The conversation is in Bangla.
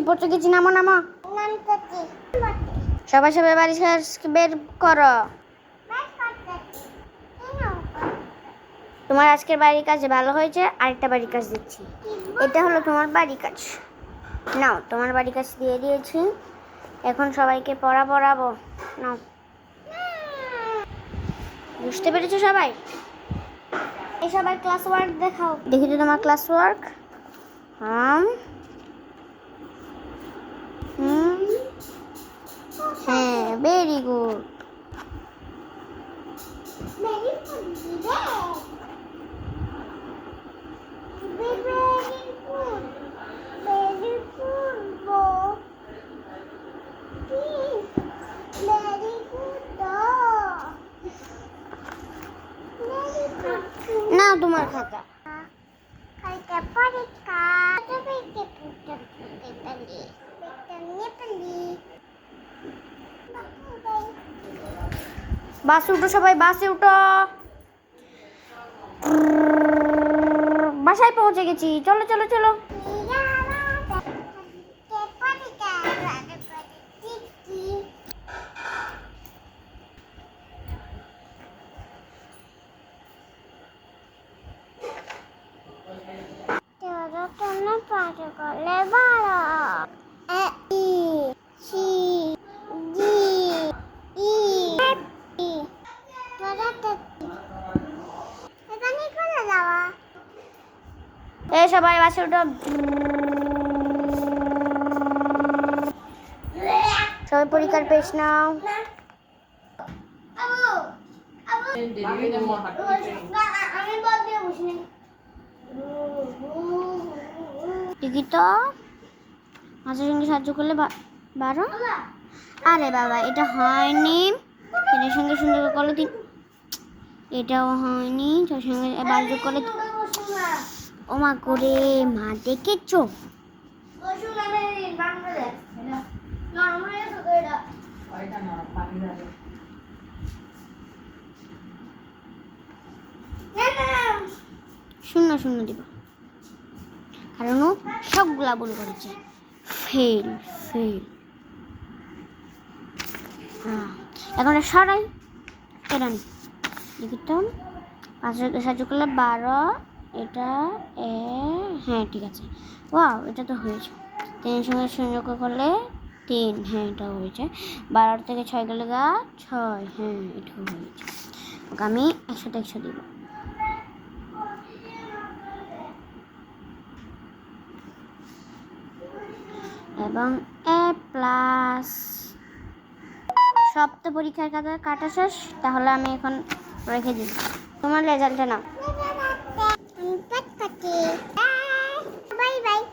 পড়ছে গেছি, নামো নামো। সবাই সবাই বাড়ি বের করো। তোমার আজকের বাড়ির কাজ ভালো হয়েছে, আরেকটা বাড়ির কাজ দিচ্ছি। এটা হলো তোমার বাড়ির কাজ। নাও, তোমার বাড়ির কাজ দিয়ে দিয়েছি। এখন সবাইকে পড়াবো। নাও, বুঝতে পেরেছো সবাই? এই সবাই ক্লাস ওয়ার্ক দেখাও, দেখি তো তোমার ক্লাস ওয়ার্ক। হ্যাঁ, ভেরি গুড। না, তোমার খাতা। বাসে উঠো সবাই, বাসে উঠো। বাসায় পৌঁছে গেছি, চলো চলো চলো। এই সবাই বাসে উঠো। সবাই পরীক্ষার পেশ নাও। দেখি তো, মাছের সঙ্গে সাহায্য করলে 12। আরে বাবা, এটা হয়নি। এটার সঙ্গে সুন্দর করলে 3। এটাও হয়নি, তার সঙ্গে বালযোগ করলে। ও মা করে, মা দেখেছো? শূন্য দিব, কারণ ও সবগুলা ভুল করেছে। ফেল। এখন সরাই এরান দেখি তো, 5 সাহায্য করলে 12। এটা হ্যাঁ ঠিক আছে। ওয়াও, এটা তো হয়েছে। 3 সঙ্গে সংযোগ করলে 3। হ্যাঁ, এটাও হয়েছে। 12 থেকে 6 গেলে 6। হ্যাঁ, এটাও হয়েছে। ওকে আমি 100তে 100 দিব। এবং A+। সব তো পরীক্ষার কাটা শেষ, তাহলে আমি এখন রেখে দিই। তোমার রেজাল্টে না।